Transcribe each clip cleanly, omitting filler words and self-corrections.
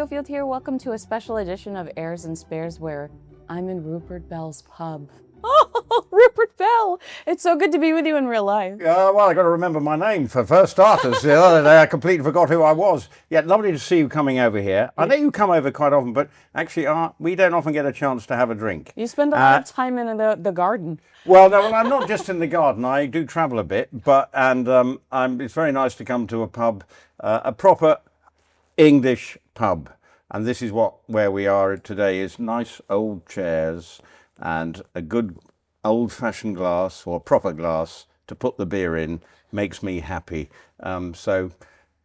Schofield here. Welcome to a special edition of Heirs and Spares where I'm in Rupert Bell's pub. Oh, Rupert Bell! It's so good to be with you in real life. Well, I got to remember my name for first starters. The other day I completely forgot who I was. Yeah, lovely to see you coming over here. I know you come over quite often, but actually we don't often get a chance to have a drink. You spend a lot of time in the garden. Well, no, I'm not just in the garden. I do travel a bit, it's very nice to come to a pub, a proper English pub. And this is where we are today, is nice old chairs and a good old-fashioned glass or proper glass to put the beer in makes me happy. So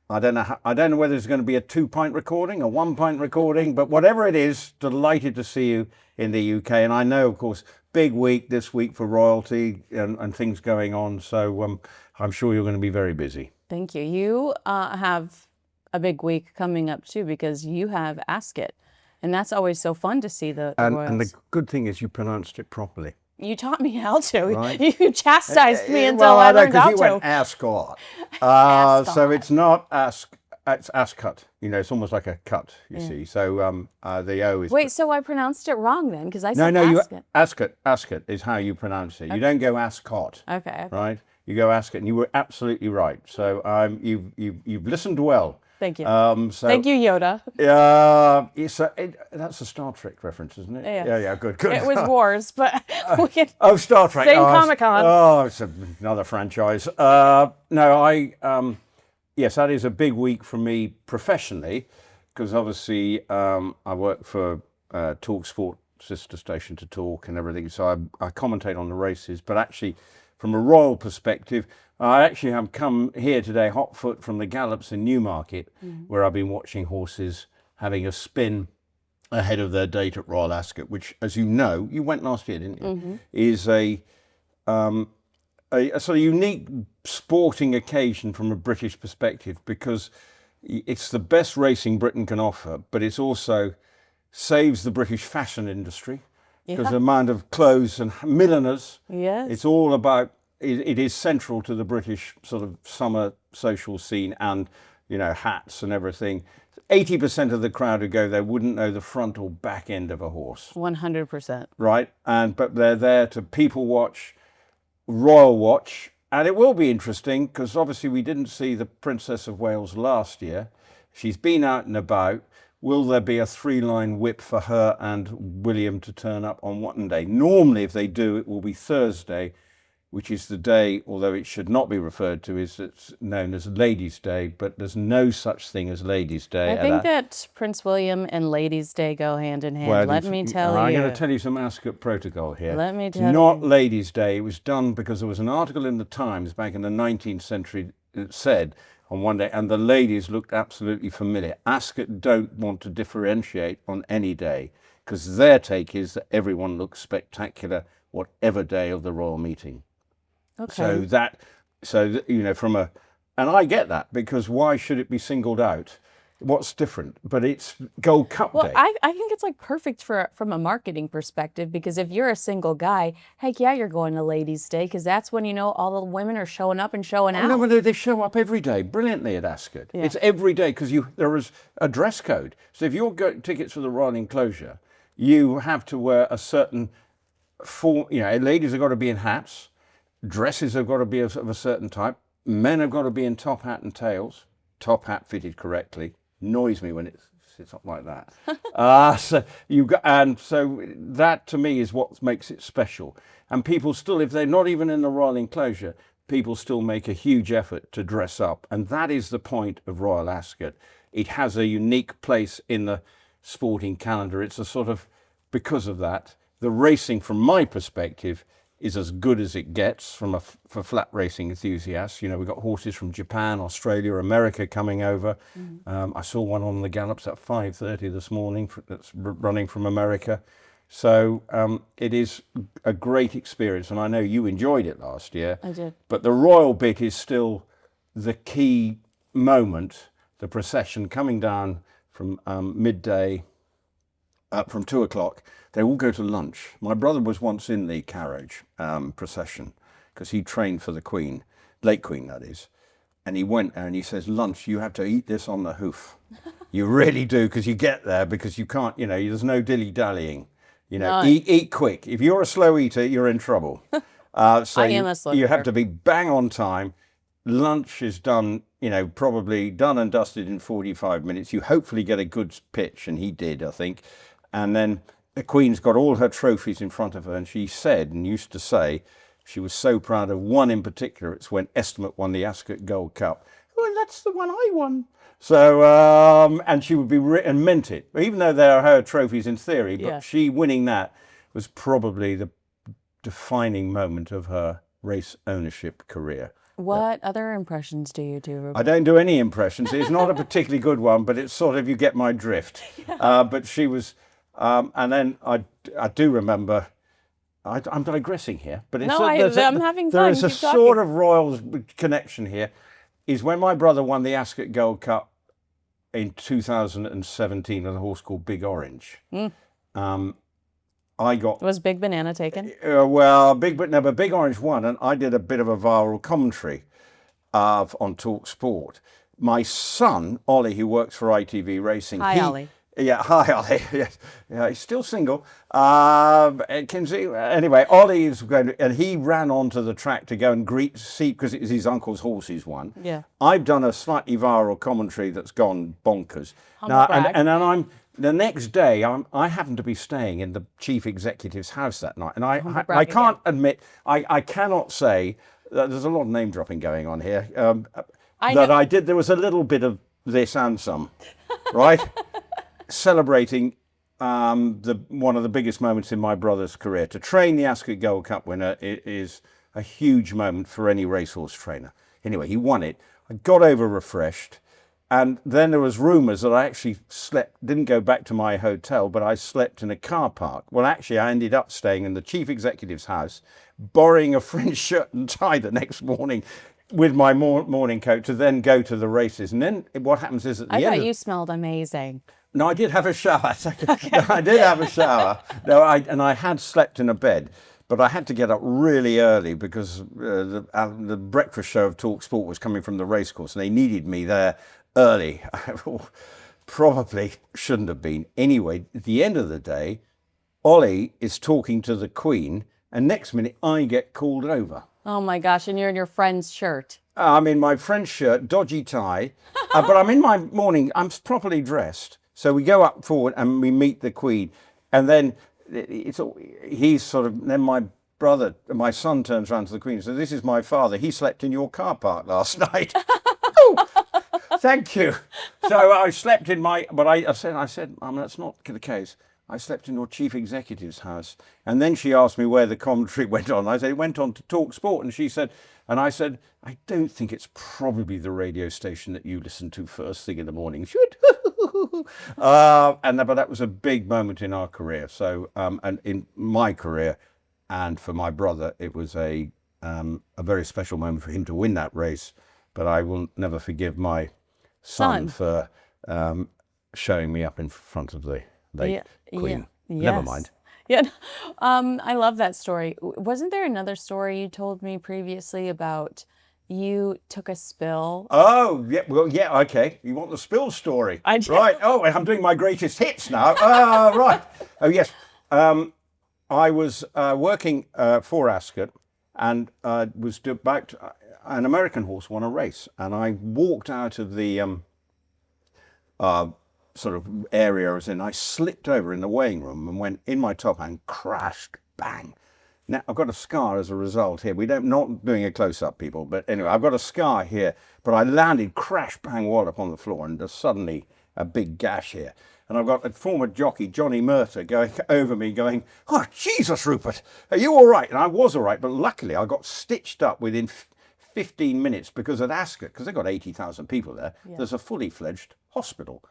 I don't know whether it's going to be a 2-pint recording, a 1-pint recording, but whatever it is, delighted to see you in the UK. And I know, of course, big week this week for royalty and things going on. So I'm sure you're going to be very busy. Thank you. You have a big week coming up too, because you have Ascot. And that's always so fun to see the royals. And the good thing is you pronounced it properly. You taught me how to. Right. You chastised me until I learned how to. Because you went Ascot. So it's not it's Ascot. You know, it's almost like a cut, you see. So the O is... Wait, so I pronounced it wrong then? Because I said Ascot. Ascot is how you pronounce it. Okay. You don't go Ascot. Okay. Right? You go Ascot, and you were absolutely right. So you've listened well. Thank you. Thank you, Yoda. That's a Star Trek reference, isn't it? Yeah. Good. It was Wars, but we can... Star Trek. Same Comic-Con. It's another franchise. Yes, that is a big week for me professionally, because obviously I work for Talk Sport, sister station to Talk and everything, so I commentate on the races, but actually from a royal perspective, I actually have come here today hot foot from the gallops in Newmarket, where I've been watching horses having a spin ahead of their date at Royal Ascot, which, as you know, you went last year, didn't you? Is a sort of unique sporting occasion from a British perspective, because it's the best racing Britain can offer, but it's also saves the British fashion industry, because the amount of clothes and milliners, it's all about... It is central to the British sort of summer social scene, and, you know, hats and everything. 80% of the crowd who go there wouldn't know the front or back end of a horse. 100%. Right? But they're there to people watch, royal watch, and it will be interesting, because obviously we didn't see the Princess of Wales last year. She's been out and about. Will there be a 3-line whip for her and William to turn up on what day? Normally, if they do, it will be Thursday, which is the day, although it should not be referred to, it's known as Ladies' Day, but there's no such thing as Ladies' Day. I think that Prince William and Ladies' Day go hand in hand. Well, Let me tell you. I'm going to tell you some Ascot protocol here. Let me tell you. It's not Ladies' Day. It was done because there was an article in the Times back in the 19th century that said on one day, and the ladies looked absolutely familiar. Ascot don't want to differentiate on any day, because their take is that everyone looks spectacular whatever day of the royal meeting. Okay. So you know, and I get that, because why should it be singled out? What's different? But it's Gold Cup Day. Well, I think it's like perfect from a marketing perspective, because if you're a single guy, heck yeah, you're going to Ladies' Day, because that's when, you know, all the women are showing up and showing out. No, but they show up every day brilliantly at Ascot. Yeah. It's every day, because there is a dress code. So if you're getting tickets for the Royal Enclosure, you have to wear a certain form. You know, ladies have got to be in hats. Dresses have got to be of a certain type. Men have got to be in top hat and tails. Top hat fitted correctly. Annoys me when it sits up like that. So that to me is what makes it special. And people still, if they're not even in the Royal Enclosure, people still make a huge effort to dress up. And that is the point of Royal Ascot. It has a unique place in the sporting calendar. It's a sort of, because of that, the racing, from my perspective, is as good as it gets for flat racing enthusiasts. You know, we've got horses from Japan, Australia, America coming over. I saw one on the gallops at 5:30 this morning that's running from America. So it is a great experience, and I know you enjoyed it last year. I did. But the royal bit is still the key moment, the procession coming down from midday, from 2 o'clock. They all go to lunch. My brother was once in the carriage procession, because he trained for the Queen, late Queen that is. And he went there and he says, lunch, you have to eat this on the hoof. You really do, because you get there, because you can't, there's no dilly-dallying. Eat quick. If you're a slow eater, you're in trouble. So I am a slow you eater. have to be bang on time. Lunch is done, probably done and dusted in 45 minutes. You hopefully get a good pitch, and he did, I think. And then the Queen's got all her trophies in front of her, and she said, and used to say, she was so proud of one in particular. It's when Estimate won the Ascot Gold Cup. Well, that's the one I won. So, and she would be, and meant it, even though they are her trophies in theory, but she winning that was probably the defining moment of her race ownership career. What other impressions do you do, Rupert? I don't do any impressions. It's not a particularly good one, but it's sort of, you get my drift. But she was, and then I do remember, I'm digressing here, but it's I'm having fun. There is a Keep talking. sort of royal connection here. Is when my brother won the Ascot Gold Cup in 2017 with a horse called Big Orange. Was Big Banana taken? But Big Orange won, and I did a bit of a viral commentary on Talk Sport. My son, Ollie, who works for ITV Racing. Hi, Ollie. Yeah, hi, Ollie. Yes, yeah, he's still single. Kinsey. Anyway, Ollie is going to, and he ran onto the track to go and see, because it was his uncle's horses won. Yeah. I've done a slightly viral commentary that's gone bonkers. And then the next day, I happened to be staying in the chief executive's house that night, and I can't admit, I cannot say that there's a lot of name dropping going on here. I did. There was a little bit of this and some, right? Celebrating one of the biggest moments in my brother's career. To train the Ascot Gold Cup winner is a huge moment for any racehorse trainer. Anyway, he won it. I got over refreshed, and then there was rumours that I actually didn't go back to my hotel, but I slept in a car park. Well, actually, I ended up staying in the chief executive's house, borrowing a French shirt and tie the next morning with my morning coat to then go to the races. And then what happens is at the end... I thought you smelled amazing. No, I did have a shower. Okay. I did have a shower. No, I had slept in a bed, but I had to get up really early because the breakfast show of Talk Sport was coming from the racecourse, and they needed me there early. Probably shouldn't have been. Anyway, at the end of the day, Ollie is talking to the Queen, and next minute I get called over. Oh my gosh, and you're in your friend's shirt. I'm in my French shirt, dodgy tie, but I'm in my morning, I'm properly dressed. So we go up forward and we meet the Queen. And then then my son turns around to the Queen and says, this is my father. He slept in your car park last night. Oh, thank you. So I slept in I said, that's not the case. I slept in your chief executive's house. And then she asked me where the commentary went on. I said, it went on to Talk Sport. And I said, I don't think it's probably the radio station that you listen to first thing in the morning. But that was a big moment in our career. So, and in my career, and for my brother, it was a very special moment for him to win that race. But I will never forgive my son for showing me up in front of the late Queen. Yeah. Never mind. Yeah, I love that story. Wasn't there another story you told me previously about you took a spill? Oh, yeah. Well, yeah. Okay. You want the spill story? I do. Right. Oh, I'm doing my greatest hits now. Right. Oh, yes. I was working for Ascot, and was about an American horse won a race, and I walked out of the sort of area I was in. I slipped over in the weighing room and went in my top and crashed, bang. Now, I've got a scar as a result here. Not doing a close-up, people, but anyway, I've got a scar here, but I landed crash, bang, wallop on the floor, and there's suddenly a big gash here. And I've got a former jockey, Johnny Murter, going over me going, oh, Jesus, Rupert, are you all right? And I was all right, but luckily I got stitched up within 15 minutes because at Ascot, because they've got 80,000 people there, there's a fully fledged hospital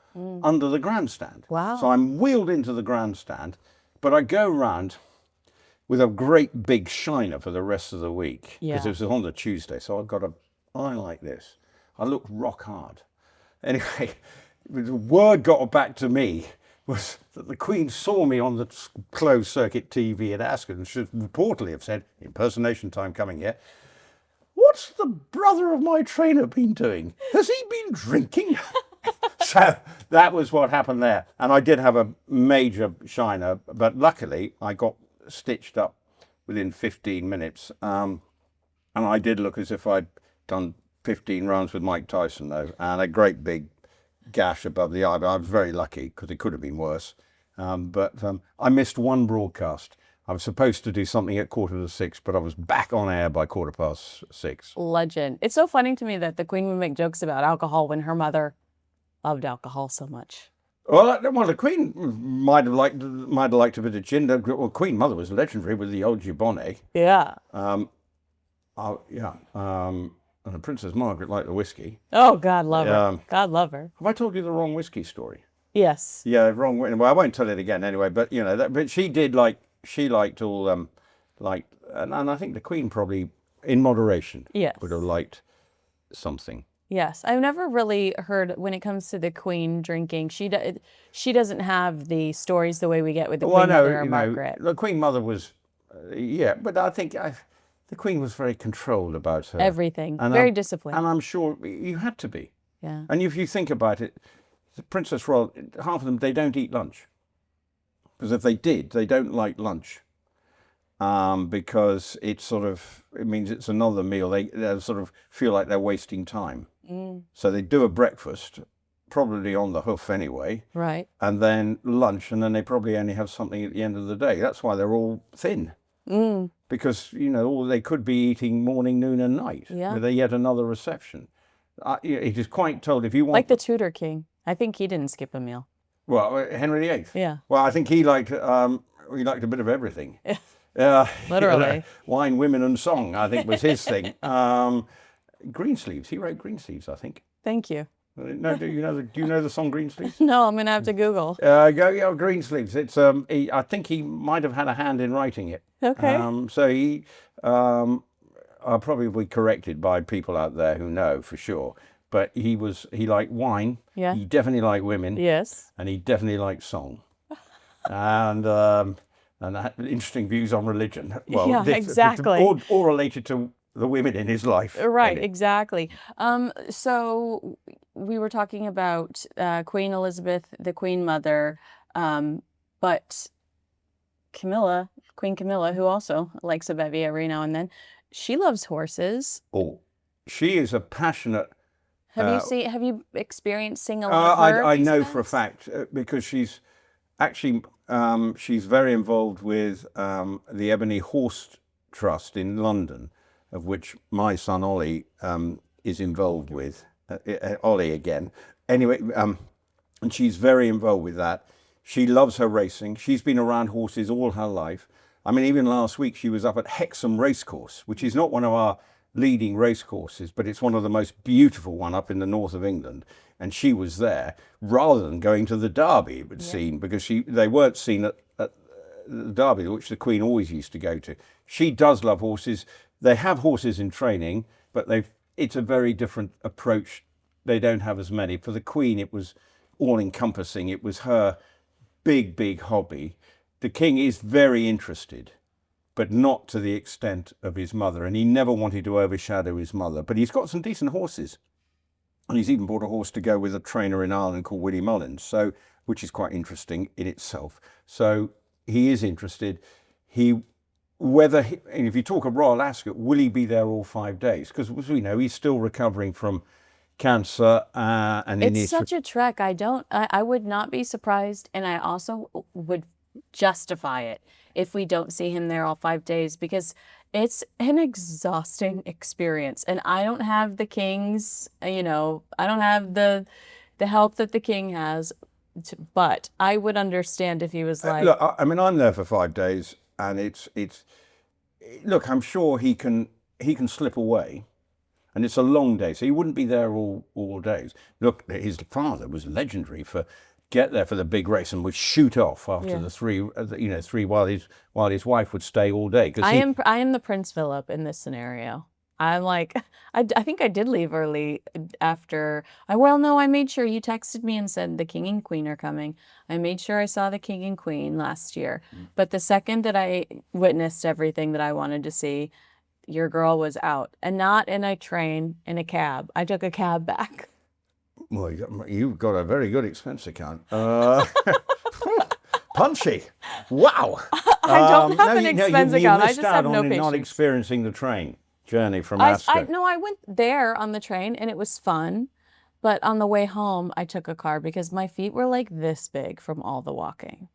under the grandstand. Wow. So I'm wheeled into the grandstand, but I go round with a great big shiner for the rest of the week because it was on the Tuesday. So I've got an eye like this. I looked rock hard. Anyway, the word got back to me was that the Queen saw me on the closed circuit TV at Ascot and should reportedly have said, impersonation time coming here, what what's the brother of my trainer been doing? Has he been drinking? So that was what happened there. And I did have a major shiner, but luckily I got stitched up within 15 minutes. And I did look as if I'd done 15 rounds with Mike Tyson, though, and a great big gash above the eye. But I was very lucky because it could have been worse. But I missed one broadcast. I was supposed to do something at 6:15, but I was back on air by 6:15. Legend. It's so funny to me that the Queen would make jokes about alcohol when her mother loved alcohol so much. Well, the Queen might have liked a bit of gin. Well, Queen Mother was legendary with the old Gibbonnet. Yeah. And the Princess Margaret liked the whiskey. Oh, God love her. God love her. Have I told you the wrong whiskey story? Yes. Yeah, wrong. Well, I won't tell it again anyway. But you know, but she did like. She liked all and I think the Queen probably, in moderation, yes, would have liked something. Yes, I've never really heard when it comes to the Queen drinking. She doesn't have the stories the way we get with the Queen Mother or Margaret. The Queen Mother was, but I think the Queen was very controlled about her everything, and very disciplined. And I'm sure you had to be. Yeah. And if you think about it, the Princess Royal, half of them, they don't eat lunch. Because if they did, they don't like lunch. Because it means it's another meal. They sort of feel like they're wasting time. So they do a breakfast, probably on the hoof anyway. Right. And then lunch, and then they probably only have something at the end of the day. That's why they're all thin. Because, they could be eating morning, noon and night. Yeah. With yet another reception. It is quite told, if you want... Like the Tudor King. I think he didn't skip a meal. Well, Henry VIII. Yeah. Well, I think he liked a bit of everything. Literally. Wine, women and song, I think, was his thing. Greensleeves. He wrote Greensleeves, I think. Thank you. No, do you know the song Greensleeves? No, I'm gonna have to Google. Greensleeves. It's I think he might have had a hand in writing it. Okay. So he I'll probably be corrected by people out there who know for sure. But he liked wine. Yeah. He definitely liked women. Yes. And he definitely liked song. and had interesting views on religion. Well, yeah, exactly. All related to the women in his life. Right, exactly. So we were talking about Queen Elizabeth, the Queen Mother, but Queen Camilla, who also likes a bevy every now and then, she loves horses. Oh, she is a passionate... Have you experienced seeing a lot of her? I know for a fact, because she's actually, she's very involved with the Ebony Horse Trust in London, of which my son Ollie is involved with. Ollie again. Anyway, and she's very involved with that. She loves her racing. She's been around horses all her life. I mean, even last week she was up at Hexham Racecourse, which is not one of our leading race courses, but it's one of the most beautiful one up in the north of England. And she was there rather than going to the Derby, it would seem, because they weren't seen at the Derby, which the Queen always used to go to. She does love horses. They have horses in training, but it's a very different approach. They don't have as many. For the Queen, it was all encompassing. It was her big, big hobby. The King is very interested, but not to the extent of his mother. And he never wanted to overshadow his mother. But he's got some decent horses. And he's even bought a horse to go with a trainer in Ireland called Willie Mullins, which is quite interesting in itself. So he is interested. And if you talk of Royal Ascot, will he be there all 5 days? Because as we know, he's still recovering from cancer. And it's such a trek. I would not be surprised. And I also would justify it if we don't see him there all 5 days, because it's an exhausting experience. And I don't have the King's, I don't have the help that the King has, but I would understand if he was like... Look, I mean, I'm there for 5 days, and it's look, I'm sure he can slip away, and it's a long day, so he wouldn't be there all days. Look, his father was legendary for get there for the big race and would shoot off after the three, while his wife would stay all day. I am the Prince Philip in this scenario. I'm like, I think I did leave early after. I made sure you texted me and said the King and Queen are coming. I made sure I saw the King and Queen last year. But the second that I witnessed everything that I wanted to see, your girl was out, and not in a train, in a cab. I took a cab back. Well, you've got a very good expense account. Punchy. Wow. I don't have an expense account. I just have no patience. Not experiencing the train journey from Ascot. No, I went there on the train and it was fun. But on the way home, I took a car because my feet were like this big from all the walking.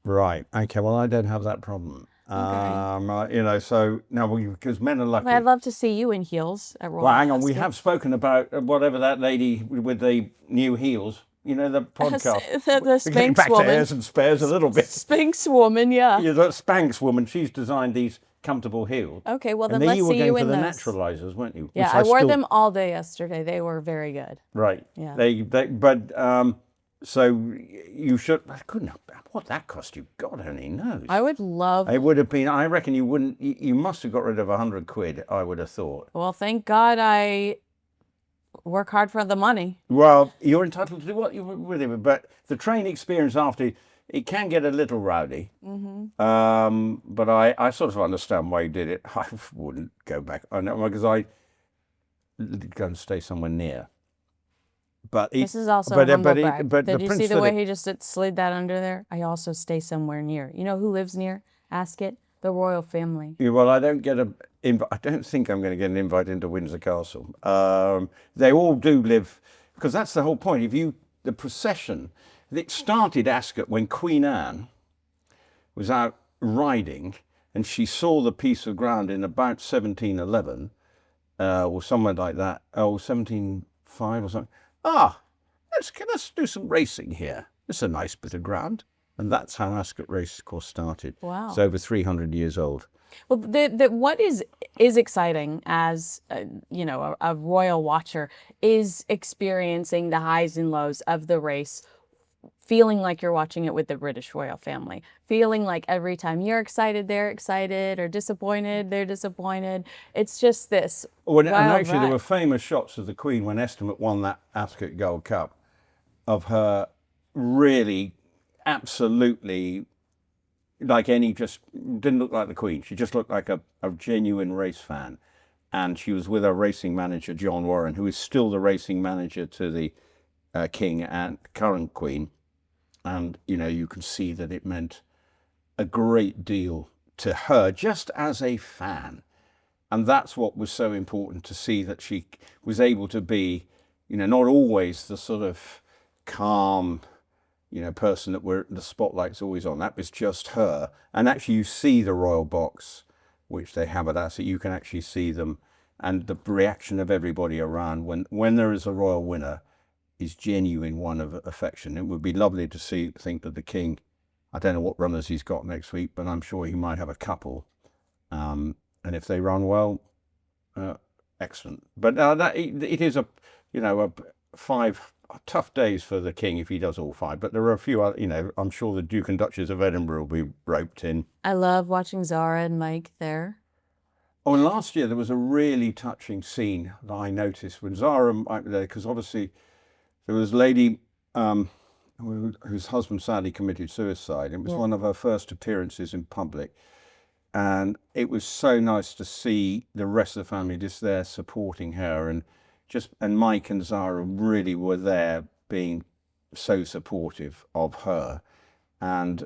Right. Okay. Well, I don't have that problem. Okay. So now because men are lucky. I'd love to see you in heels at Royal Well, hang on. Ascot. We have spoken about whatever that lady with the new heels. The podcast. the Spanx woman. Back to Heirs and Spares a little bit. Spanx woman, yeah. Yeah, that Spanx woman. She's designed these comfortable heels. Okay, well then and let's you were see going you for in the those. naturalizers, weren't you? Yeah, I wore them all day yesterday. They were very good. Right. Yeah. So you should. I couldn't. What that cost you? God only knows. I would love. It would have been. I reckon you wouldn't. You must have got rid of £100. I would have thought. Well, thank God I work hard for the money. Well, you're entitled to do what you with it, but the train experience after it can get a little rowdy. Mm-hmm. But I sort of understand why you did it. I wouldn't go back. I know because I go and stay somewhere near. But this is also a humble brag. Did you see the way he just slid that under there? I also stay somewhere near. You know who lives near Ascot? The royal family. Yeah, well, I don't think I'm going to get an invite into Windsor Castle. They all do live, because that's the whole point. The procession, it started Ascot when Queen Anne was out riding, and she saw the piece of ground in about 1711, or somewhere like that, 1705 or something. Let's do some racing here. It's a nice bit of ground. And that's how Ascot Racecourse started. Wow. It's over 300 years old. Well, what is exciting as a royal watcher is experiencing the highs and lows of the race, feeling like you're watching it with the British royal family, feeling like every time you're excited, they're excited, or disappointed, they're disappointed. It's just this. Well, and actually, there were famous shots of the Queen when Estimate won that Ascot Gold Cup, of her really, absolutely, just didn't look like the Queen. She just looked like a genuine race fan. And she was with her racing manager, John Warren, who is still the racing manager to the King and current Queen. And, you can see that it meant a great deal to her just as a fan. And that's what was so important, to see that she was able to be, not always the sort of calm, person that the spotlight's always on. That was just her. And actually you see the royal box, which they have at Ascot, you can actually see them, and the reaction of everybody around when there is a royal winner is genuine one of affection. It would be lovely to think that the King, I don't know what runners he's got next week, but I'm sure he might have a couple. And if they run well, excellent. But it is a 5 tough days for the King if he does all 5. But there are a few other, I'm sure the Duke and Duchess of Edinburgh will be roped in. I love watching Zara and Mike there. Oh, and last year there was a really touching scene that I noticed when Zara and Mike were there, because obviously there was a lady whose husband sadly committed suicide. It was one of her first appearances in public. And it was so nice to see the rest of the family just there supporting her. And Mike and Zara really were there being so supportive of her. And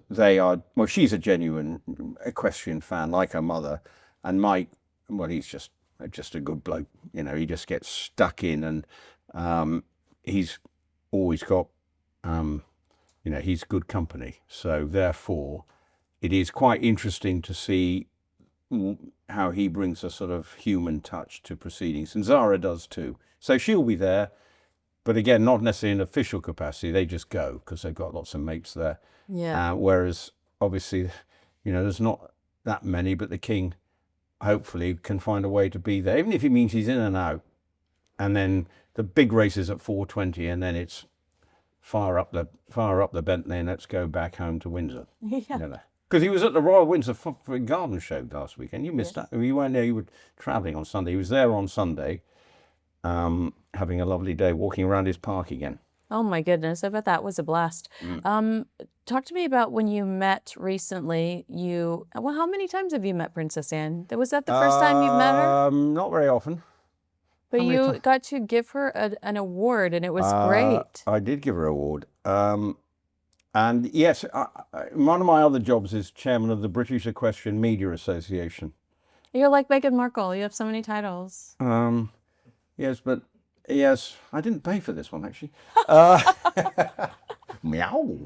she's a genuine equestrian fan, like her mother. And Mike, well, he's just a good bloke. He just gets stuck in, and he's always got, he's good company. So therefore, it is quite interesting to see how he brings a sort of human touch to proceedings. And Zara does too. So she'll be there, but again, not necessarily in official capacity. They just go because they've got lots of mates there. Yeah. Whereas obviously, there's not that many, but the King hopefully can find a way to be there, even if it means he's in and out. And then the big races at 4:20, and then it's fire up the Bentley, and let's go back home to Windsor. Yeah. Because he was at the Royal Windsor Garden Show last weekend. You missed that. You weren't there. You were travelling on Sunday. He was there on Sunday, having a lovely day, walking around his park again. Oh my goodness, I bet that was a blast. Talk to me about when you met recently. Well, how many times have you met Princess Anne? Was that the first time you've met her? Not very often. But How many you ti- got to give her an award, and it was great. I did give her an award. And yes, one of my other jobs is chairman of the British Equestrian Media Association. You're like Meghan Markle. You have so many titles. Yes, but yes, I didn't pay for this one actually. Meow.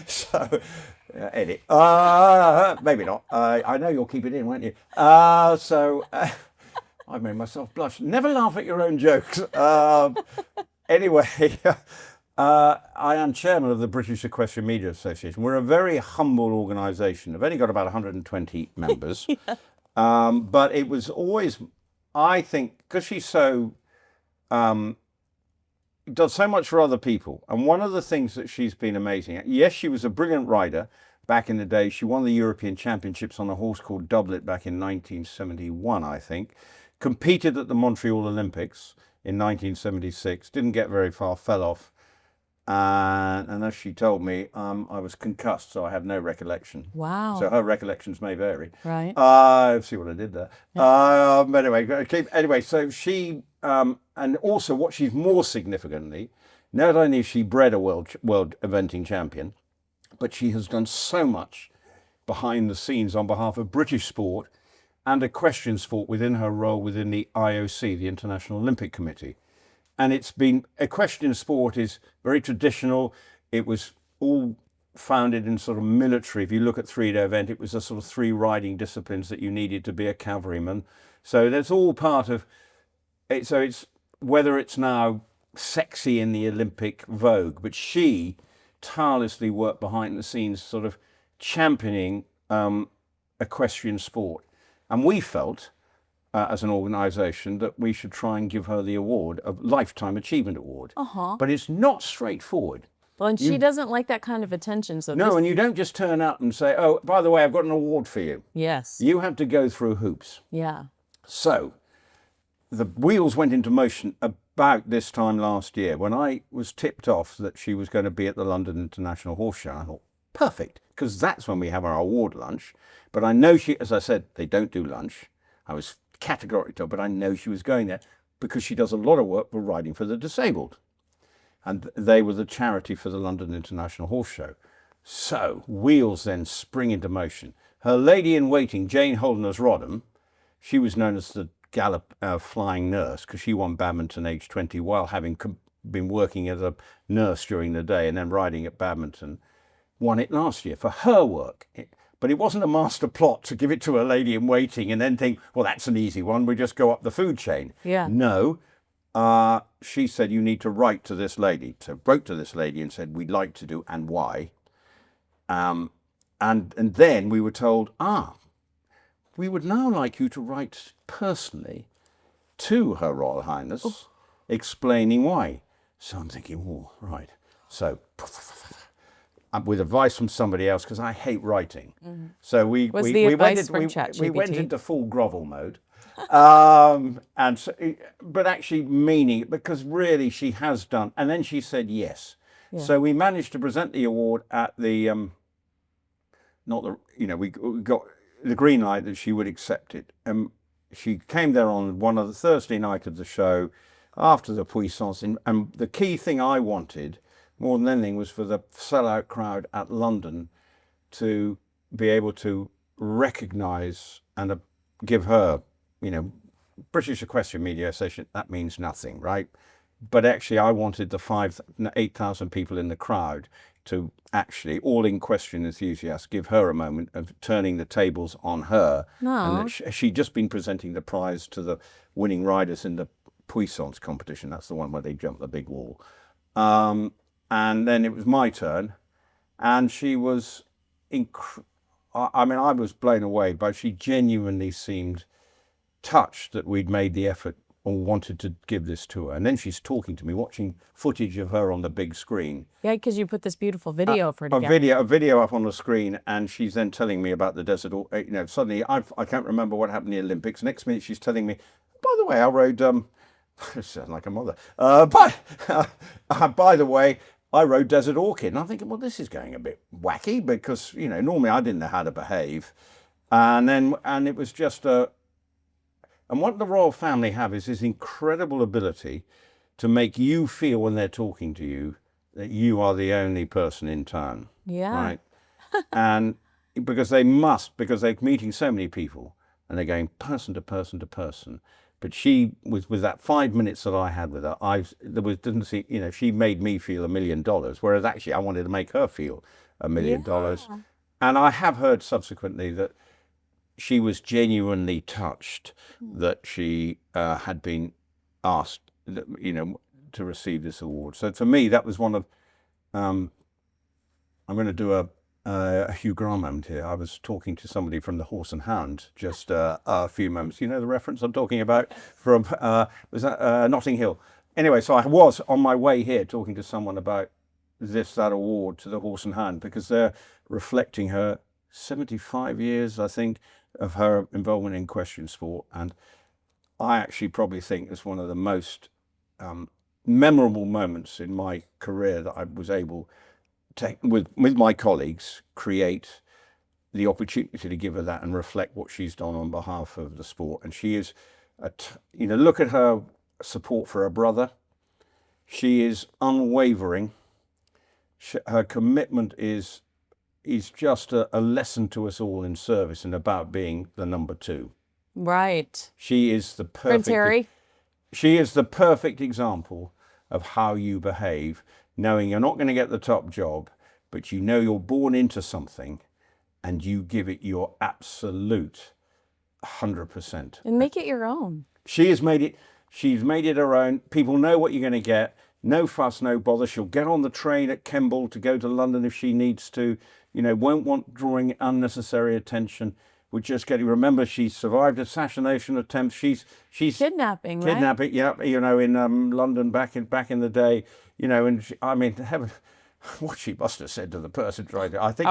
So, edit. Maybe not. I know you'll keep it in, won't you? I made myself blush. Never laugh at your own jokes. Anyway, I am chairman of the British Equestrian Media Association. We're a very humble organisation. I've only got about 120 members. But it was always, I think, because she's so, does so much for other people. And one of the things that she's been amazing at, yes, she was a brilliant rider back in the day. She won the European Championships on a horse called Doublet back in 1971, I think. Competed at the Montreal Olympics in 1976, didn't get very far, fell off. And as she told me, I was concussed, so I have no recollection. Wow. So her recollections may vary. Right. See what I did there. Anyway, so she, and also what she's more significantly, not only is she bred a world eventing champion, but she has done so much behind the scenes on behalf of British sport and equestrian sport within her role within the IOC, the International Olympic Committee. And it's been, equestrian sport is very traditional. It was all founded in sort of military. If you look at 3-day event, it was a sort of 3 riding disciplines that you needed to be a cavalryman. So that's all part of it. So it's, whether it's now sexy in the Olympic vogue, but she tirelessly worked behind the scenes sort of championing equestrian sport. And we felt, as an organisation, that we should try and give her the award, a Lifetime Achievement Award. But it's not straightforward. Well, and she doesn't like that kind of attention. So No, and you don't just turn up and say, oh, by the way, I've got an award for you. Yes. You have to go through hoops. Yeah. So the wheels went into motion about this time last year when I was tipped off that she was going to be at the London International Horse Show. I thought, perfect, because that's when we have our award lunch. But I know she, as I said, they don't do lunch. I was categorical, but I know she was going there because she does a lot of work for Riding for the Disabled. And they were the charity for the London International Horse Show. So wheels then spring into motion. Her lady-in-waiting, Jane Holderness-Rodham, she was known as the Gallop flying nurse because she won Badminton age 20 while having been working as a nurse during the day and then riding at Badminton. Won it last year for her work. But it wasn't a master plot to give it to a lady in waiting and then think, well, that's an easy one. We just go up the food chain. Yeah. No. She said, you need to write to this lady. So wrote to this lady and said, we'd like to do and why. And then we were told, we would now like you to write personally to Her Royal Highness explaining why. So I'm thinking, oh, right. So with advice from somebody else, because I hate writing. Mm-hmm. So we went into full grovel mode. And so, but actually meaning it, because really she has done, and then she said yes. Yeah. So we managed to present the award at the, we got the green light that she would accept it. She came there on one of the Thursday night of the show after the Puissance, and the key thing I wanted more than anything was for the sellout crowd at London to be able to recognise and give her, British Equestrian Media Association, that means nothing, right? But actually I wanted the 8,000 people in the crowd to actually, all equestrian enthusiasts, give her a moment of turning the tables on her. No. And that she'd just been presenting the prize to the winning riders in the Puissance competition. That's the one where they jumped the big wall. And then it was my turn, and she was, I was blown away, but she genuinely seemed touched that we'd made the effort or wanted to give this to her. And then she's talking to me, watching footage of her on the big screen. Yeah, because you put this beautiful video of her together. A video up on the screen, and she's then telling me about the desert. Suddenly I can't remember what happened in the Olympics. Next minute she's telling me by the way, I rode. Sound like a mother. By the way, I rode Desert Orchid, and I'm thinking, well, this is going a bit wacky because normally I didn't know how to behave, and it was just a. And what the royal family have is this incredible ability to make you feel when they're talking to you that you are the only person in town. Yeah. Right. And because they're meeting so many people and they're going person to person to person. But she was, with that 5 minutes that I had with her, she made me feel $1 million, whereas actually I wanted to make her feel $1 million. Yeah. And I have heard subsequently that she was genuinely touched that she had been asked, to receive this award. So for me, that was one of, I'm going to do a Hugh Grant moment here. I was talking to somebody from the Horse and Hound just a few moments. You know the reference I'm talking about from, was that Notting Hill? Anyway, so I was on my way here talking to someone about that award to the Horse and Hound because they're reflecting her 75 years, I think, of her involvement in equestrian sport. And I actually probably think it's one of the most memorable moments in my career that I was able with my colleagues, create the opportunity to give her that and reflect what she's done on behalf of the sport. And she is, look at her support for her brother. She is unwavering. Her commitment is just a lesson to us all in service and about being the number 2. Right. She is the perfect. Prince Harry. She is the perfect example of how you behave, knowing you're not going to get the top job, but you're born into something and you give it your absolute 100%. And make it your own. She's made it her own. People know what you're going to get. No fuss, no bother. She'll get on the train at Kemble to go to London if she needs to. Won't want drawing unnecessary attention. Would just remember she survived assassination attempts. She's kidnapping, right? Kidnapping, yeah. In London back in the day. What she must have said to the person trying to. I think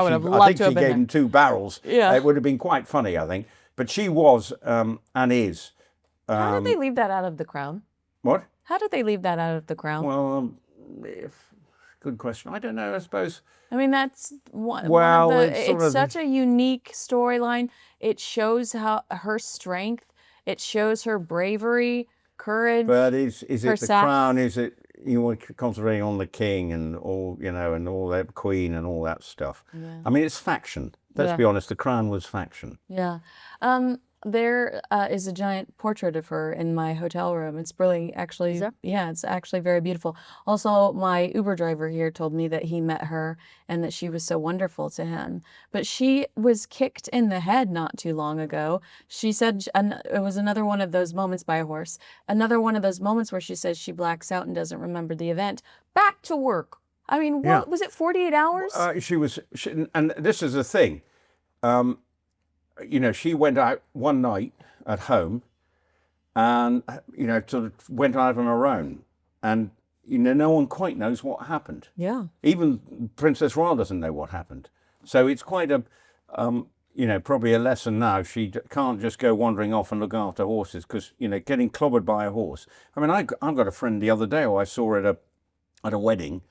she gave him 2 barrels. Yeah. It would have been quite funny, I think. But she was and is. How did they leave that out of the Crown? What? How did they leave that out of the Crown? Well, good question. I don't know. I suppose. I mean, that's one. Well, it's such a unique storyline. It shows her strength. It shows her bravery, courage. But is it the Crown? Is it concentrating on the king and all and all that Queen and all that stuff? Yeah. I mean, it's faction. Let's be honest. The Crown was faction. Yeah. There is a giant portrait of her in my hotel room. It's really actually, yeah, it's actually very beautiful. Also, my Uber driver here told me that he met her and that she was so wonderful to him. But she was kicked in the head not too long ago. She said it was another one of those moments by a horse. Another one of those moments where she says she blacks out and doesn't remember the event. Back to work. I mean, what was it, 48 hours? And this is the thing. She went out one night at home and, sort of went out on her own. And, no one quite knows what happened. Yeah. Even Princess Royal doesn't know what happened. So it's quite a, probably a lesson now. She can't just go wandering off and look after horses because, getting clobbered by a horse. I mean, I've got a friend the other day who I saw at a wedding.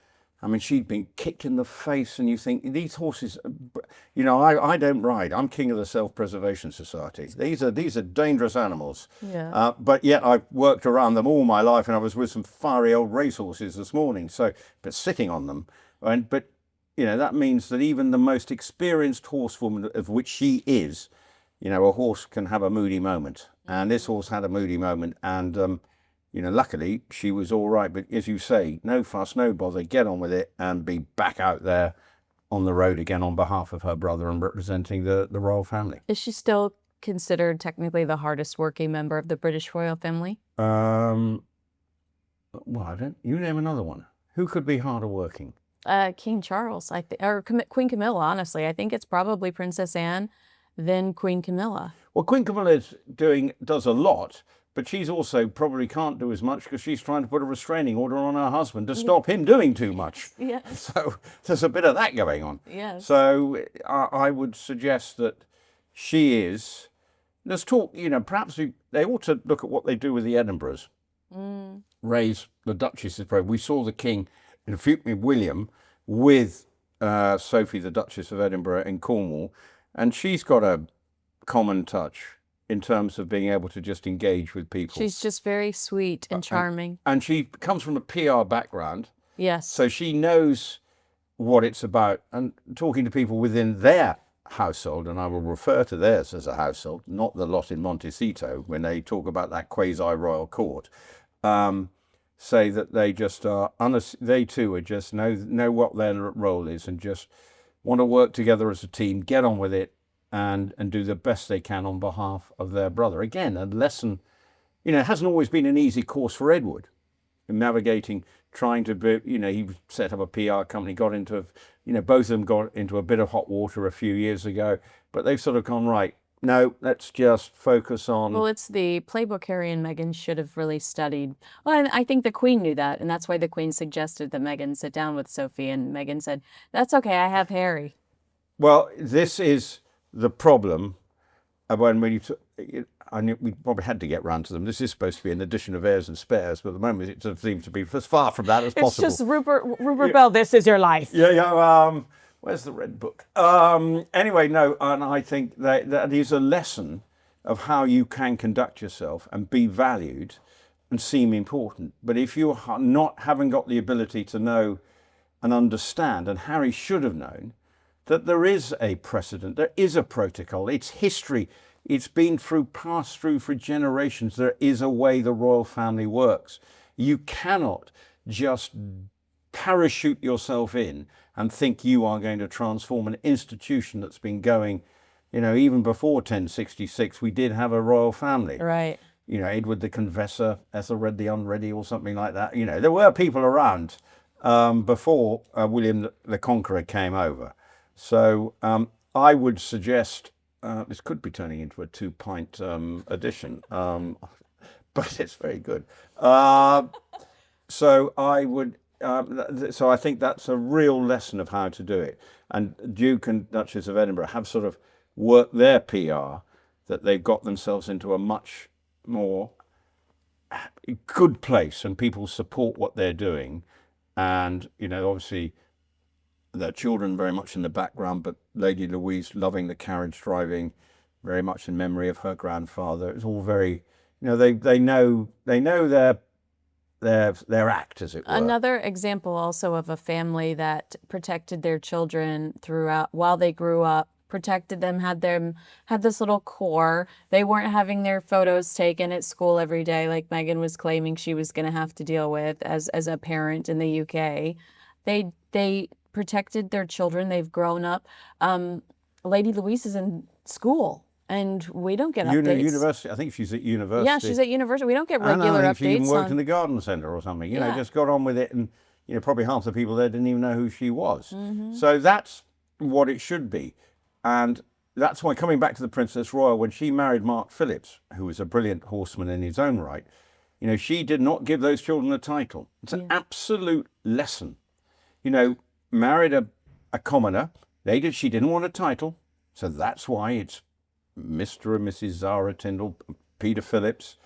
I mean, she'd been kicked in the face, and you think, these horses, I don't ride. I'm king of the Self-Preservation Society. These are dangerous animals. Yeah. But yet I've worked around them all my life, and I was with some fiery old racehorses this morning, but sitting on them. But that means that even the most experienced horsewoman, of which she is, a horse can have a moody moment. And this horse had a moody moment, and luckily she was all right. But as you say, no fuss, no bother, get on with it and be back out there on the road again on behalf of her brother and representing the royal family. Is she still considered technically the hardest working member of the British royal family? Well, you name another one. Who could be harder working? King Charles, or Queen Camilla, honestly. I think it's probably Princess Anne, then Queen Camilla. Well, Queen Camilla does a lot. But she's also probably can't do as much because she's trying to put a restraining order on her husband to stop him doing too much. Yeah. So there's a bit of that going on. Yes. So I would suggest that she is there's talk, perhaps they ought to look at what they do with the Edinburghs. Raise the Duchess's probe. We saw the King in William with Sophie, the Duchess of Edinburgh in Cornwall, and she's got a common touch in terms of being able to just engage with people. She's just very sweet and charming. And she comes from a PR background. Yes. So she knows what it's about, and talking to people within their household, and I will refer to theirs as a household, not the lot in Montecito, when they talk about that quasi-royal court, say that they just are, they too are just know what their role is and just want to work together as a team, get on with it, and do the best they can on behalf of their brother. Again, a lesson, it hasn't always been an easy course for Edward in navigating, trying to be, he set up a PR company, both of them got into a bit of hot water a few years ago, but they've sort of gone, right, no, let's just focus on... Well, it's the playbook Harry and Meghan should have really studied. Well, and I think the Queen knew that, and that's why the Queen suggested that Meghan sit down with Sophie, and Meghan said, that's okay, I have Harry. Well, this is the problem when we probably had to get round to them. This is supposed to be an edition of Heirs and Spares, but at the moment it sort of seems to be as far from that as possible. It's just Rupert Bell, this is your life. Yeah. Where's the red book? Anyway, no, and I think that is a lesson of how you can conduct yourself and be valued and seem important. But if you haven't got the ability to know and understand, and Harry should have known, that there is a precedent, there is a protocol, it's history, it's been passed through for generations. There is a way the royal family works. You cannot just parachute yourself in and think you are going to transform an institution that's been going, even before 1066, we did have a royal family. Right. Edward the Confessor, Ethelred the Unready, or something like that. There were people around before William the Conqueror came over. So I would suggest, this could be turning into a 2-pint edition, but it's very good. So I would, so I think that's a real lesson of how to do it. And Duke and Duchess of Edinburgh have sort of worked their PR, that they've got themselves into a much more good place, and people support what they're doing. And, obviously, their children very much in the background, but Lady Louise loving the carriage driving, very much in memory of her grandfather. It's all very, they know their act, as it were. Another example also of a family that protected their children throughout while they grew up, protected them, had this little core. They weren't having their photos taken at school every day like Meghan was claiming she was going to have to deal with as a parent in the UK. They protected their children. They've grown up. Lady Louise is in school, and we don't get updates. University. I think she's at university. Yeah, she's at university. We don't get regular and I updates. think she even worked in the garden centre or something. Just got on with it, and probably half the people there didn't even know who she was. Mm-hmm. So that's what it should be, and that's why, coming back to the Princess Royal, when she married Mark Phillips, who was a brilliant horseman in his own right, she did not give those children a title. It's an absolute lesson. Married a commoner. She didn't want a title, so that's why it's Mr. and Mrs. Zara Tyndall, Peter Phillips.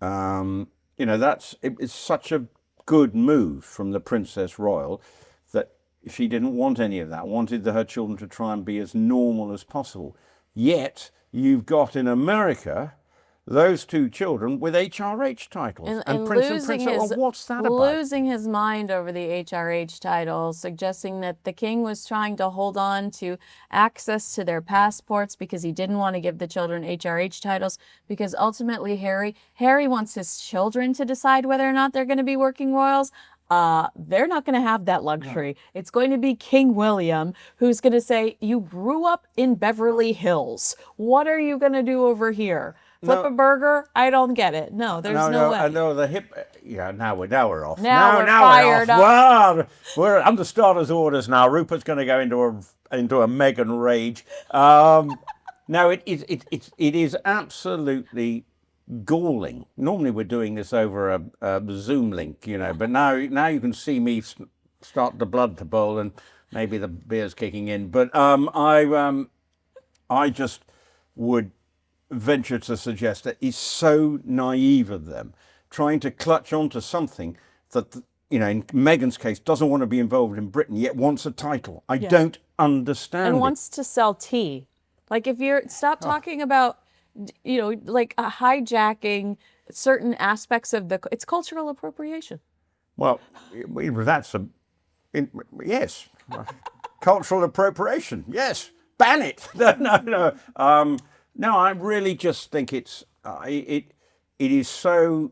It's such a good move from the Princess Royal that she didn't want any of that. Wanted her children to try and be as normal as possible. Yet you've got in America those two children with HRH titles. And Prince and Princess, what's that about? Losing his mind over the HRH titles, suggesting that the king was trying to hold on to access to their passports because he didn't want to give the children HRH titles, because ultimately Harry wants his children to decide whether or not they're going to be working royals. They're not going to have that luxury. No. It's going to be King William who's going to say, you grew up in Beverly Hills. What are you going to do over here? Flip a burger? I don't get it. No, there's no way. No, the hip. Yeah, now we're off. Now we're fired up. Well, we're under starters' orders now. Rupert's going to go into a Meghan rage. No, it is absolutely galling. Normally we're doing this over a Zoom link, but now you can see me start the blood to boil and maybe the beer's kicking in. But I just would venture to suggest that is so naive of them, trying to clutch onto something that, in Meghan's case, doesn't want to be involved in Britain, yet wants a title. I don't understand and it. wants to sell tea. Like, if you're stop talking about, like hijacking certain aspects of it's cultural appropriation. Well, that's yes, cultural appropriation. Yes, ban it. No. No, I really just think it is so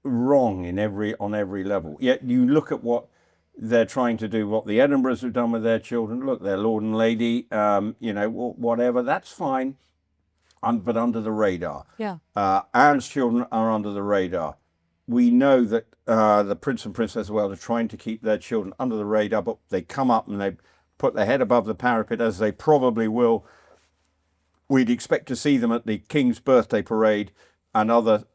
wrong on every level. Yet you look at what they're trying to do, what the Edinburghs have done with their children. Look, their Lord and Lady, whatever. That's fine, but under the radar. Yeah. Anne's children are under the radar. We know that the Prince and Princess of Wales are trying to keep their children under the radar, but they come up and they put their head above the parapet, as they probably will. We'd expect to see them at the King's birthday parade and other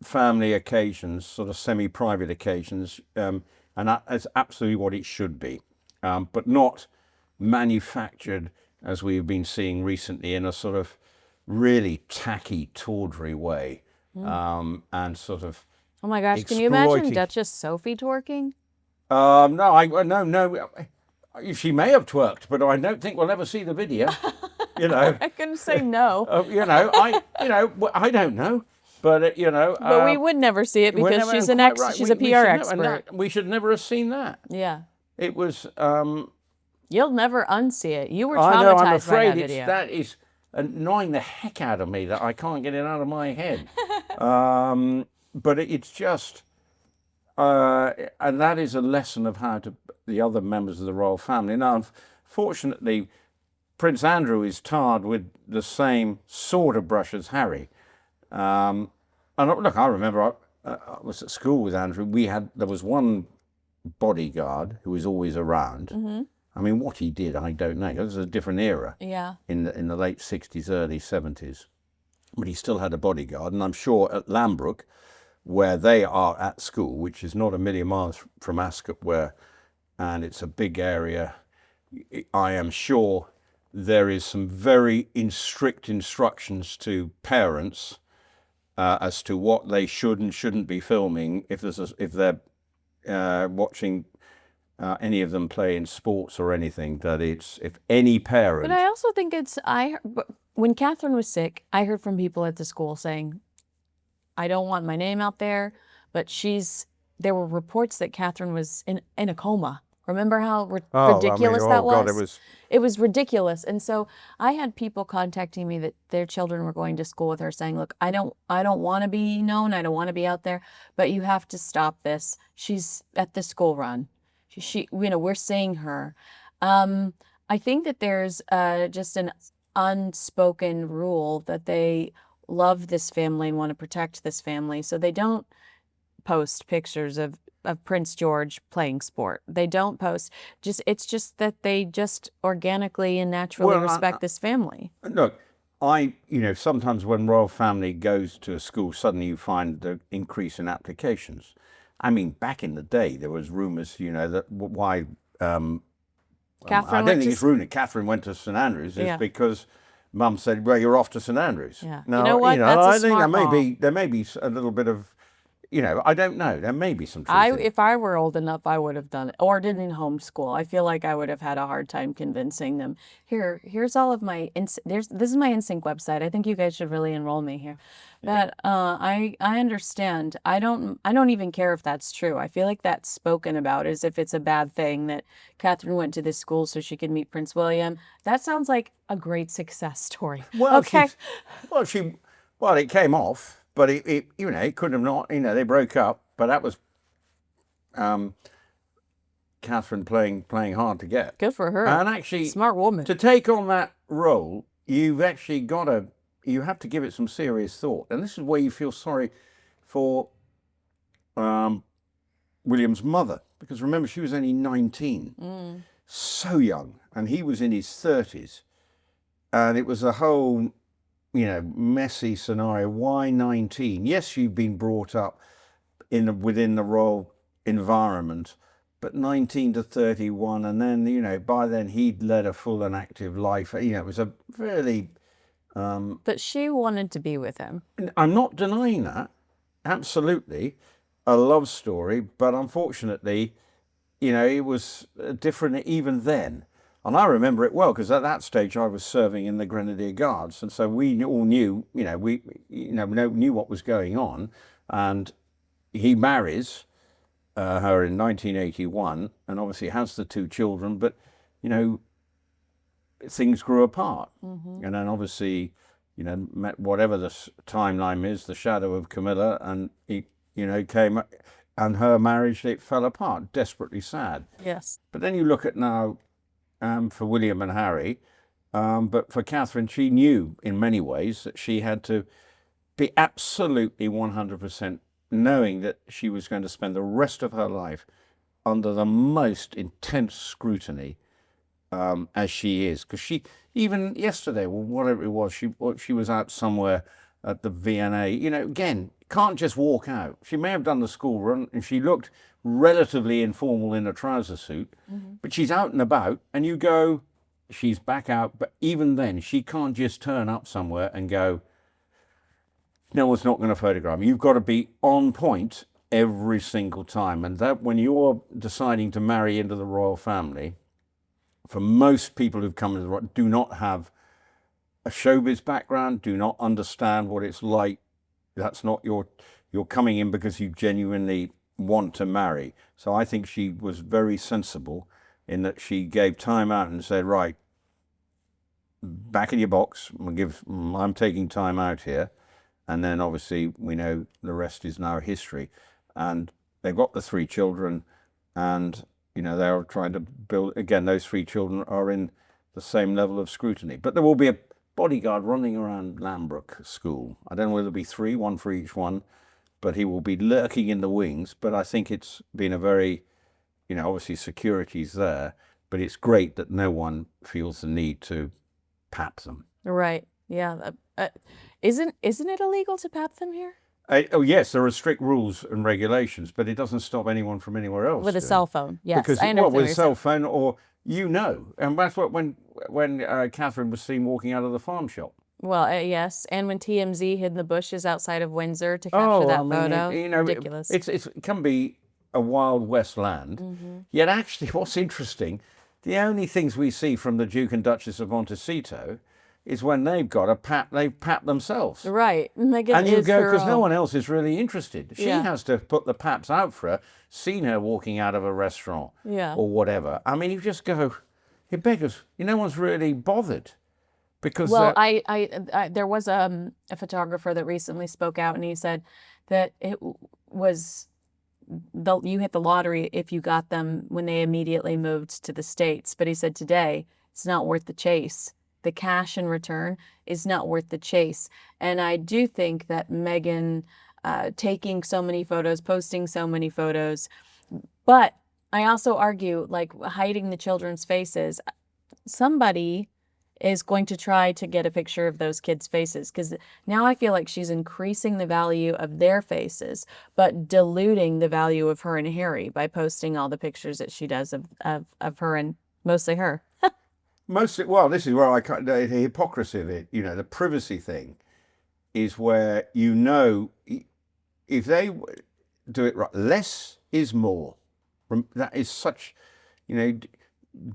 family occasions, sort of semi-private occasions, and that is absolutely what it should be, but not manufactured, as we've been seeing recently, in a sort of really tacky, tawdry way, and sort of. Oh my gosh! Can you imagine Duchess Sophie twerking? No. She may have twerked, but I don't think we'll ever see the video. I couldn't say no. I don't know, but But we would never see it because she's an she's a PR expert. We should never have seen that. Yeah. It was. You'll never unsee it. You were traumatized I know. I'm afraid by that video. that is annoying the heck out of me that I can't get it out of my head. But it's just, and that is a lesson of how the other members of the royal family. Now, unfortunately, Prince Andrew is tarred with the same sort of brush as Harry. And look, I remember I was at school with Andrew. There was one bodyguard who was always around. Mm-hmm. I mean, what he did, I don't know. It was a different era. Yeah. In the late 60s, early 70s. But he still had a bodyguard. And I'm sure at Lambrook, where they are at school, which is not a million miles from Ascot, and it's a big area, I am sure there is some very strict instructions to parents as to what they should and shouldn't be filming if they're watching any of them play in sports or anything. That if any parent. But I also think when Catherine was sick, I heard from people at the school saying, I don't want my name out there, but there were reports that Catherine was in a coma. Remember how ridiculous that was? God, it was ridiculous. And so I had people contacting me that their children were going to school with her saying, look, I don't want to be known. I don't want to be out there, but you have to stop this. She's at the school run. We're seeing her. I think that there's just an unspoken rule that they love this family and want to protect this family. So they don't post pictures of Prince George playing sport. They don't post. It's just that they just organically and naturally respect this family. Look, sometimes when royal family goes to a school, suddenly you find the increase in applications. I mean, back in the day, there was rumours, that why. I don't think it's rumored Catherine went to St Andrews is because Mum said, "Well, you're off to St Andrews." Yeah. Now, you know what? That's I a think smart there may be a little bit of, I don't know. There may be some truth in it. If I were old enough, I would have done it, or did in homeschool. I feel like I would have had a hard time convincing them. Here's all of my this is my NSYNC website. I think you guys should really enroll me here. But I understand. I don't even care if that's true. I feel like that's spoken about as if it's a bad thing that Catherine went to this school so she could meet Prince William. That sounds like a great success story. Well, okay. It came off, but it could have not. They broke up, but that was Catherine playing hard to get. Good for her. And actually, smart woman. To take on that role, you've actually you have to give it some serious thought. And this is where you feel sorry for William's mother, because remember, she was only 19, so young, and he was in his 30s. And it was a whole, messy scenario. Why 19? Yes, you've been brought up within the royal environment, but 19 to 31, and then, by then he'd led a full and active life. It was a really But she wanted to be with him. I'm not denying that. Absolutely. A love story. But unfortunately, it was different even then. And I remember it well because at that stage I was serving in the Grenadier Guards. And so we all knew, we knew what was going on. And he marries her in 1981 and obviously has the 2 children. But, things grew apart. And then obviously, whatever the timeline is, the shadow of Camilla, and he, came, and her marriage, it fell apart. Desperately sad. Yes. But then you look at now for William and Harry, but for Catherine, she knew in many ways that she had to be absolutely 100% knowing that she was going to spend the rest of her life under the most intense scrutiny, as she is, because she, even yesterday, or whatever it was, she was out somewhere at the V&A, again, can't just walk out. She may have done the school run and she looked relatively informal in a trouser suit, but she's out and about, and you go, she's back out. But even then, she can't just turn up somewhere and go, no one's not going to photograph me. You've got to be on point every single time. And that, when you're deciding to marry into the royal family, for most people who've come into the royal, do not have a showbiz background, do not understand what it's like. That's not you're coming in because you genuinely want to marry. So I think she was very sensible in that she gave time out and said, right, back in your box, I'm taking time out here. And then obviously we know the rest is now history. And they've got the 3 children, and they're trying to build, again, those 3 children are in the same level of scrutiny. But there will be a bodyguard running around Lambrook School. I don't know whether it'll be 3, 1 for each one, but he will be lurking in the wings. But I think it's been a very, obviously security's there, but it's great that no one feels the need to pap them. Right. Yeah. Isn't it illegal to pap them here? Oh yes, there are strict rules and regulations, but it doesn't stop anyone from anywhere else. With a cell phone, yes. Because with a cell phone, or and that's what when Catherine was seen walking out of the farm shop. Well, yes, and when TMZ hid in the bushes outside of Windsor to capture that photo, ridiculous. It can be a Wild West land. Yet actually, what's interesting, the only things we see from the Duke and Duchess of Montecito is when they've got a pap, they've papped themselves. Right. Meghan and you go, because own. no one else is really interested. She has to put the paps out for her, seen her walking out of a restaurant or whatever. I mean, you just go, it beggars, no one's really bothered. Because I there was a photographer that recently spoke out, and he said that it was, you hit the lottery if you got them when they immediately moved to the States. But he said today, it's not worth the chase. The cash in return is not worth the chase. And I do think that Meghan taking so many photos, posting so many photos, but I also argue, like, hiding the children's faces, somebody is going to try to get a picture of those kids' faces, because now I feel like she's increasing the value of their faces, but diluting the value of her and Harry by posting all the pictures that she does of her, and mostly her. Well, this is where the hypocrisy of it, the privacy thing is where, if they do it right, less is more. That is such,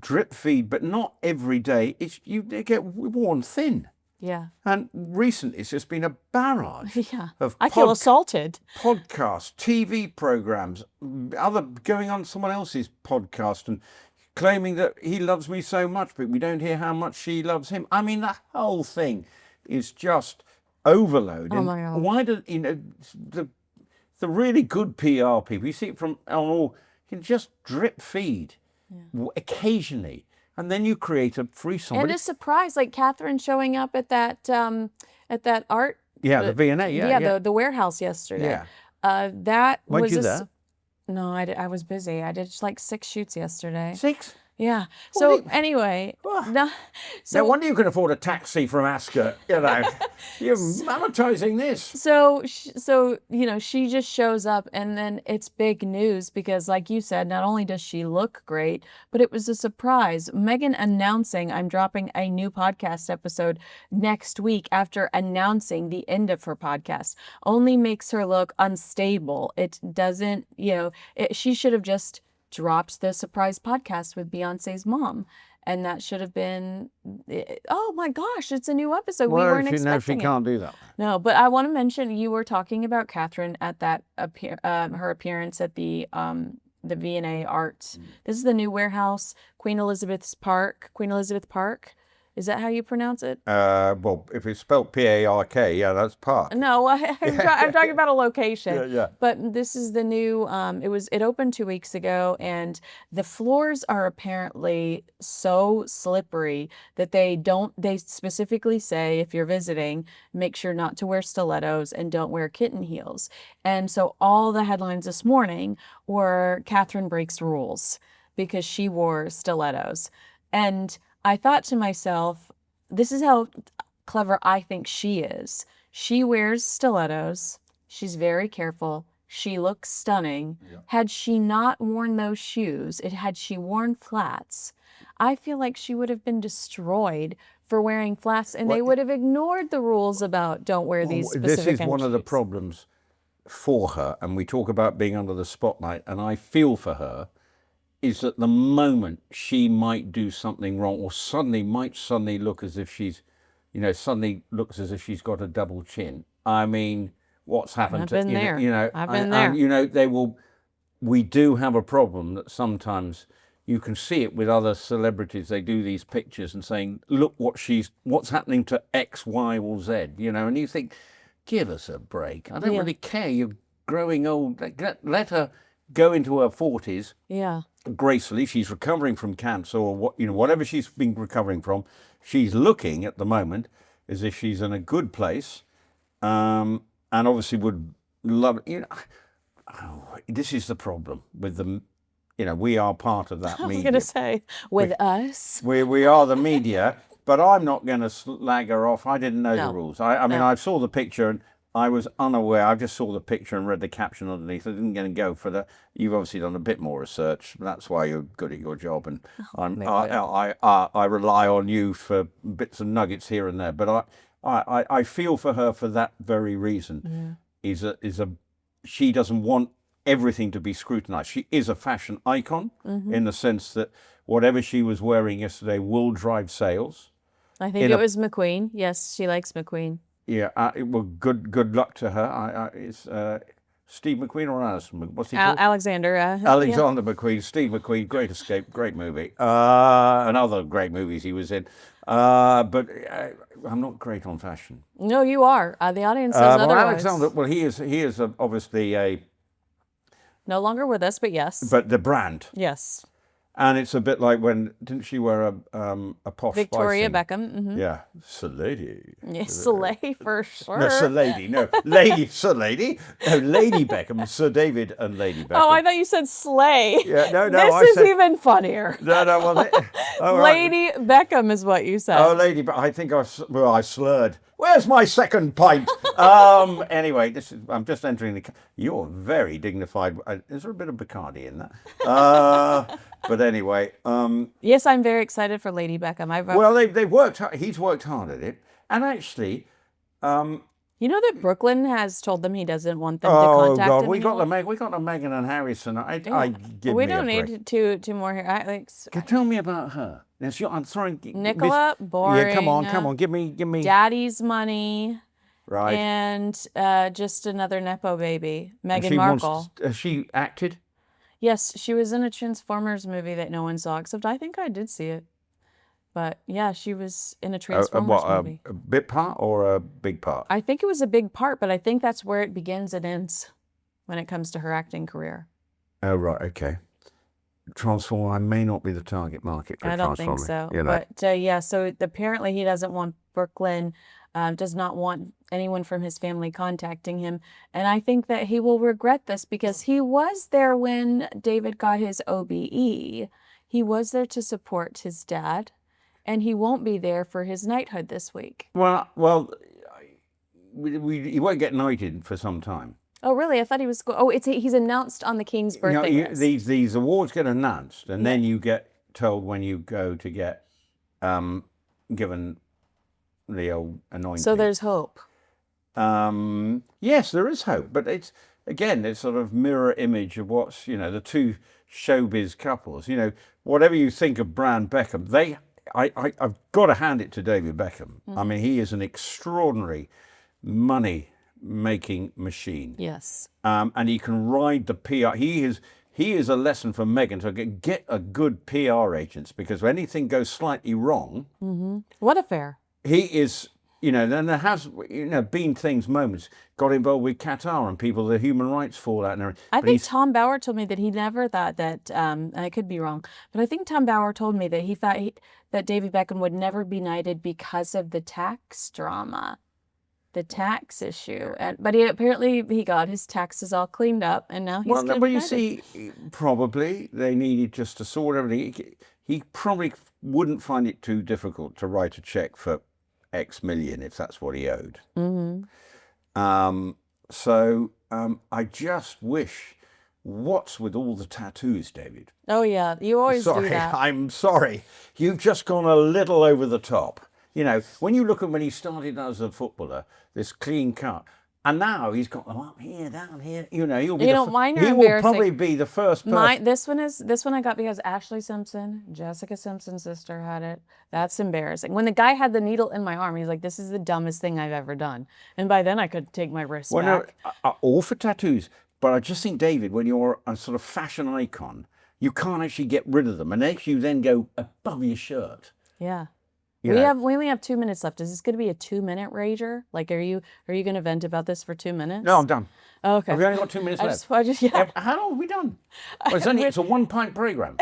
drip feed, but not every day. They get worn thin. Yeah. And recently it's just been a barrage of I feel assaulted. Podcasts, TV programs, going on someone else's podcast and claiming that he loves me so much, but we don't hear how much she loves him. I mean, the whole thing is just overload. Oh my God. Why do the really good PR people, you see it on all, can just drip feed occasionally, and then you create a free somebody. And a surprise, like Catherine showing up at that art. Yeah, the V&A. The warehouse yesterday. Yeah. Weren't you there? No, I was busy. I did like 6 shoots yesterday. 6? Yeah. So Well, anyway, well, no, no so wonder you can afford a taxi from Ascot. You know, you're monetizing this. so she just shows up, and then it's big news because, like you said, not only does she look great, but it was a surprise. Meghan announcing I'm dropping a new podcast episode next week after announcing the end of her podcast only makes her look unstable. It doesn't, she should have just dropped the surprise podcast with Beyonce's mom. And that should have been, oh my gosh, it's a new episode. We weren't expecting it. can't do that. No, but I want to mention you were talking about Catherine at that her appearance at the V&A Arts. This is the new warehouse, Queen Elizabeth Park. Is that how you pronounce it? Well, if it's spelled P-A-R-K, yeah, that's Park. No, I'm talking about a location. Yeah. But this is the new. It opened 2 weeks ago, and the floors are apparently so slippery that they specifically say if you're visiting, make sure not to wear stilettos and don't wear kitten heels. And so all the headlines this morning were Catherine breaks rules because she wore stilettos, and I thought to myself, this is how clever I think she is. She wears stilettos. She's very careful. She looks stunning. Yeah. Had she not worn those shoes, had she worn flats, I feel like she would have been destroyed for wearing flats, and they would have ignored the rules about don't wear these specific This is one of the problems for her, and we talk about being under the spotlight, and I feel for her, is that the moment she might do something wrong or might suddenly look as if she's, suddenly looks as if she's got a double chin. I mean, what's happened I've been there. I've been there. And, we do have a problem that sometimes you can see it with other celebrities. They do these pictures and saying, look what's happening to X, Y, or Z, and you think, give us a break. I don't really care. You're growing old. Let her go into her 40s. Yeah. Gracefully. She's recovering from cancer or whatever she's been recovering from. She's looking at the moment as if she's in a good place, and obviously would love it. This is the problem with them. We are part of that media. I was going to say, with us. We are the media, but I'm not going to slag her off. I didn't know the rules. I mean, I saw the picture and I was unaware. I just saw the picture and read the caption underneath. I didn't get to go for that. You've obviously done a bit more research. That's why you're good at your job, and I rely on you for bits and nuggets here and there. But I feel for her for that very reason. Yeah. She doesn't want everything to be scrutinized. She is a fashion icon in the sense that whatever she was wearing yesterday will drive sales. I think it was McQueen. Yes, she likes McQueen. Yeah, well, good luck to her. It's Steve McQueen or Alison? What's he called? Alexander. Alexander McQueen, Steve McQueen, Great Escape, great movie. And other great movies he was in. But I'm not great on fashion. No, you are. The audience says otherwise. Alexander, he is obviously no longer with us, but yes. But the brand. Yes. And it's a bit like didn't she wear a posh Victoria Beckham. Mm-hmm. Yeah, Lady. Yes, Slay for sure. No, Lady. No, Lady, Lady. No, Lady Beckham, Sir David and Lady Beckham. Oh, I thought you said Slay. Yeah, no. This is even funnier. No, well, Lady Beckham is what you said. Oh, Lady, but I think I slurred. Where's my second pint? Anyway, I'm just entering the. You're very dignified. Is there a bit of Bacardi in that? But anyway. Yes, I'm very excited for Lady Beckham. They've worked hard. He's worked hard at it, and actually. You know that Brooklyn has told them he doesn't want them to contact him. We got the Meghan and Harry tonight. We don't need two more here. Tell me about her. I'm sorry, Nicola, boring. Yeah, come on. Give me. Daddy's money. Right. And just another nepo baby, Meghan Markle. Has she acted? Yes, she was in a Transformers movie that no one saw, except I think I did see it. But yeah, she was in a Transformers movie. A bit part or a big part? I think it was a big part, but I think that's where it begins and ends when it comes to her acting career. Oh, right, okay. Transform, I may not be the target market for Transformers. I don't think so. But so apparently he doesn't want Brooklyn, does not want anyone from his family contacting him. And I think that he will regret this because he was there when David got his OBE. he was there to support his dad, and he won't be there for his knighthood this week. Well, he won't get knighted for some time. Oh, really? I thought he was. He's announced on the King's birthday list. These awards get announced, and then you get told when you go to get given the old anointing. So there's hope. Yes, there is hope, but it's again this sort of mirror image of what's the two showbiz couples. Whatever you think of Bran Beckham, I've got to hand it to David Beckham. I mean, he is an extraordinary money-making machine. Yes. And he can ride the PR. He is a lesson for Meghan to get a good PR agents, because when anything goes slightly wrong, What affair? he is. Then there has been moments got involved with Qatar and people, the human rights fallout and everything. I think Tom Bauer told me that he never thought that, I could be wrong, but I think Tom Bauer told me that he thought that David Beckham would never be knighted because of the tax drama, the tax issue. But he got his taxes all cleaned up, and now he's Well, getting but you knighted. see, probably they needed just to sort everything. He probably wouldn't find it too difficult to write a check for X million if that's what he owed. So I just wish. What's with all the tattoos, David? Oh yeah, you always do that. I'm sorry. You've just gone a little over the top. When you look at when he started as a footballer, this clean cut, and now he's got them up here, down here. He'll be. Mine are he will embarrassing. probably be the first person. This one I got because Ashley Simpson, Jessica Simpson's sister, had it. That's embarrassing. When the guy had the needle in my arm, he's like, "This is the dumbest thing I've ever done." And by then, I could take my wrist back. No, all for tattoos. But I just think, David, when you're a sort of fashion icon, you can't actually get rid of them unless you then go above your shirt. Yeah. You We know. only have 2 minutes left. Is this going to be a 2-minute rager? Like, are you going to vent about this for 2 minutes? No, I'm done. Oh, okay. Have we only got 2 minutes left? Yeah. How long have we done? Well, it's a 1-pint programme.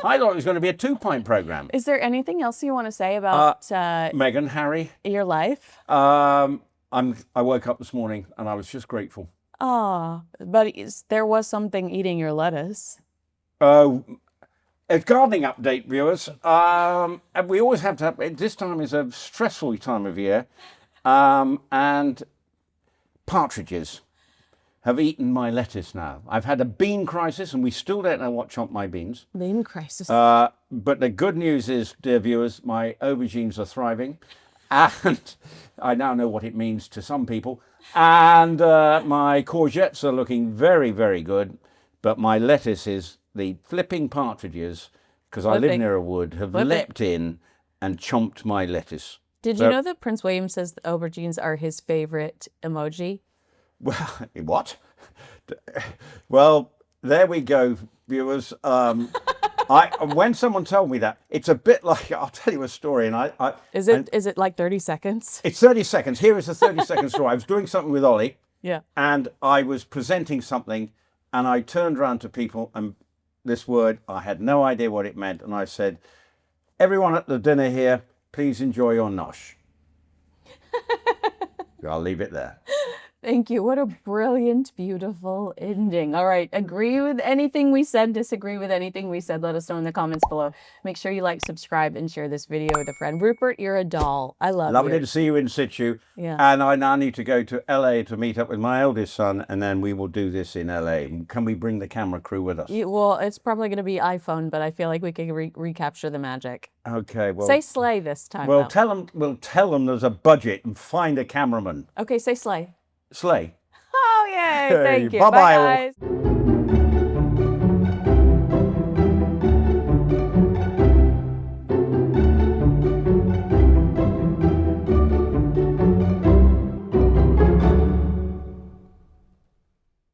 I thought it was going to be a 2-pint programme. Is there anything else you want to say about Meghan, Harry. your life? I woke up this morning and I was just grateful. Oh, but there was something eating your lettuce. A gardening update, viewers. And we always have to have, this time is a stressful time of year. And partridges have eaten my lettuce now. I've had a bean crisis and we still don't know what chomped my beans. Bean crisis. But the good news is, dear viewers, my aubergines are thriving. And I now know what it means to some people. And my courgettes are looking very, very good. But my lettuce is the flipping partridges, because I live near a wood, have leapt in and chomped my lettuce. Did you know that Prince William says the aubergines are his favorite emoji? Well, what? Well, there we go, viewers. When someone told me that, it's a bit like, I'll tell you a story. Is it like 30 seconds? It's 30 seconds. Here is a 30-second story. I was doing something with Ollie. Yeah. And I was presenting something, and I turned around to people, and this word, I had no idea what it meant. And I said, "Everyone at the dinner here, please enjoy your nosh." I'll leave it there. Thank you. What a brilliant, beautiful ending. All right. Agree with anything we said, disagree with anything we said, let us know in the comments below. Make sure you like, subscribe, and share this video with a friend. Rupert, you're a doll. I love you. Lovely to see you in situ. Yeah. And I now need to go to LA to meet up with my eldest son, and then we will do this in LA. Can we bring the camera crew with us? Well, it's probably going to be iPhone, but I feel like we can recapture the magic. Okay, well. Say slay this time. We'll tell them there's a budget and find a cameraman. Okay, say slay. Slay. Oh, yay. Thank you. Bye-bye, Bye, all. guys.